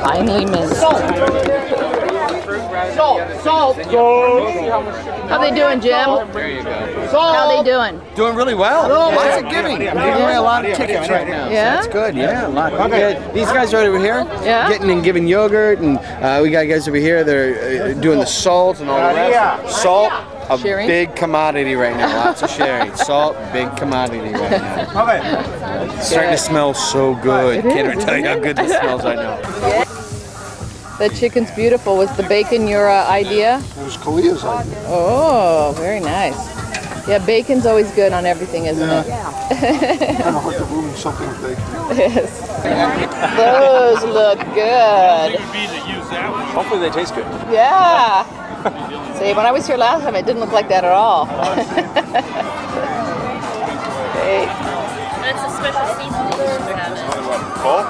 Finely minced. Salt. How they doing, Jim? There you go. How they doing? Doing really well. Lots of giving. I'm giving away a lot of tickets right now. Yeah? That's good. Yeah, a lot. Okay. These guys right over here, Yeah? getting and giving yogurt, and we got guys over here that are doing the salt and all the rest. Salt, a Sharing? big commodity right now. Lots of sharing. Salt, big commodity right now. It's starting to smell so good. Can't even tell you how good this smells right now. Yeah. The chicken's beautiful. Was the bacon your idea? It was Kalia's idea. Oh, very nice. Yeah, bacon's always good on everything, isn't it? Kind of hard to ruin something with bacon. Yes. Those look good. Hopefully they taste good. Yeah. See, when I was here last time, it didn't look like that at all. Okay. It's a special seasoning you should have it. Those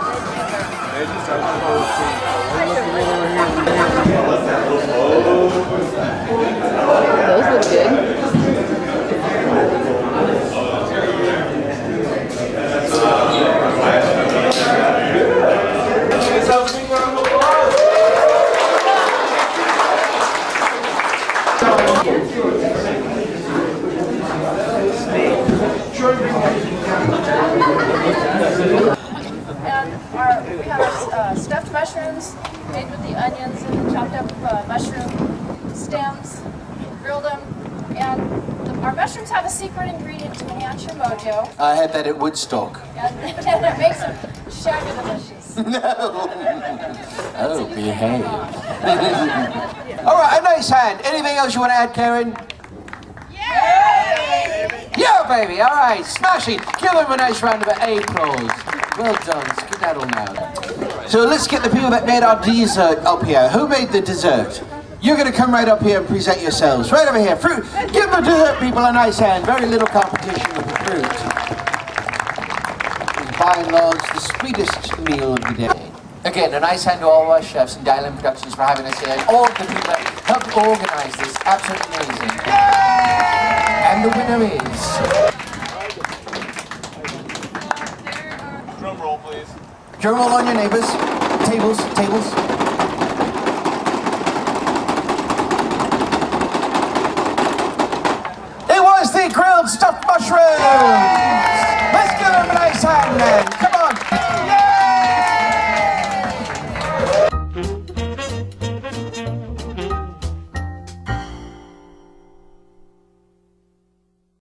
look good. We have stuffed mushrooms made with the onions and the chopped up mushroom stems, grilled them, and our mushrooms have a secret ingredient to enhance your mojo. I had that at Woodstock. And it makes them shaggy delicious. No. Oh, behave. All right, a nice hand. Anything else you want to add, Karen? Yay! Yeah, baby. All right, smashing. Give them a nice round of applause. Well done. Skedaddle now. So let's get the people that made our dessert up here. Who made the dessert? You're going to come right up here and present yourselves. Right over here. Fruit. Give the dessert people a nice hand. Very little competition with the fruit. By and large, the sweetest meal of the day. Again, a nice hand to all our chefs and Dial Productions for having us here. And all the people that helped organize this. Absolutely amazing. And the winner is... Drum roll, please. Drum roll on your neighbors. Tables. It was the grilled stuffed mushrooms! Let's give them a nice hand then.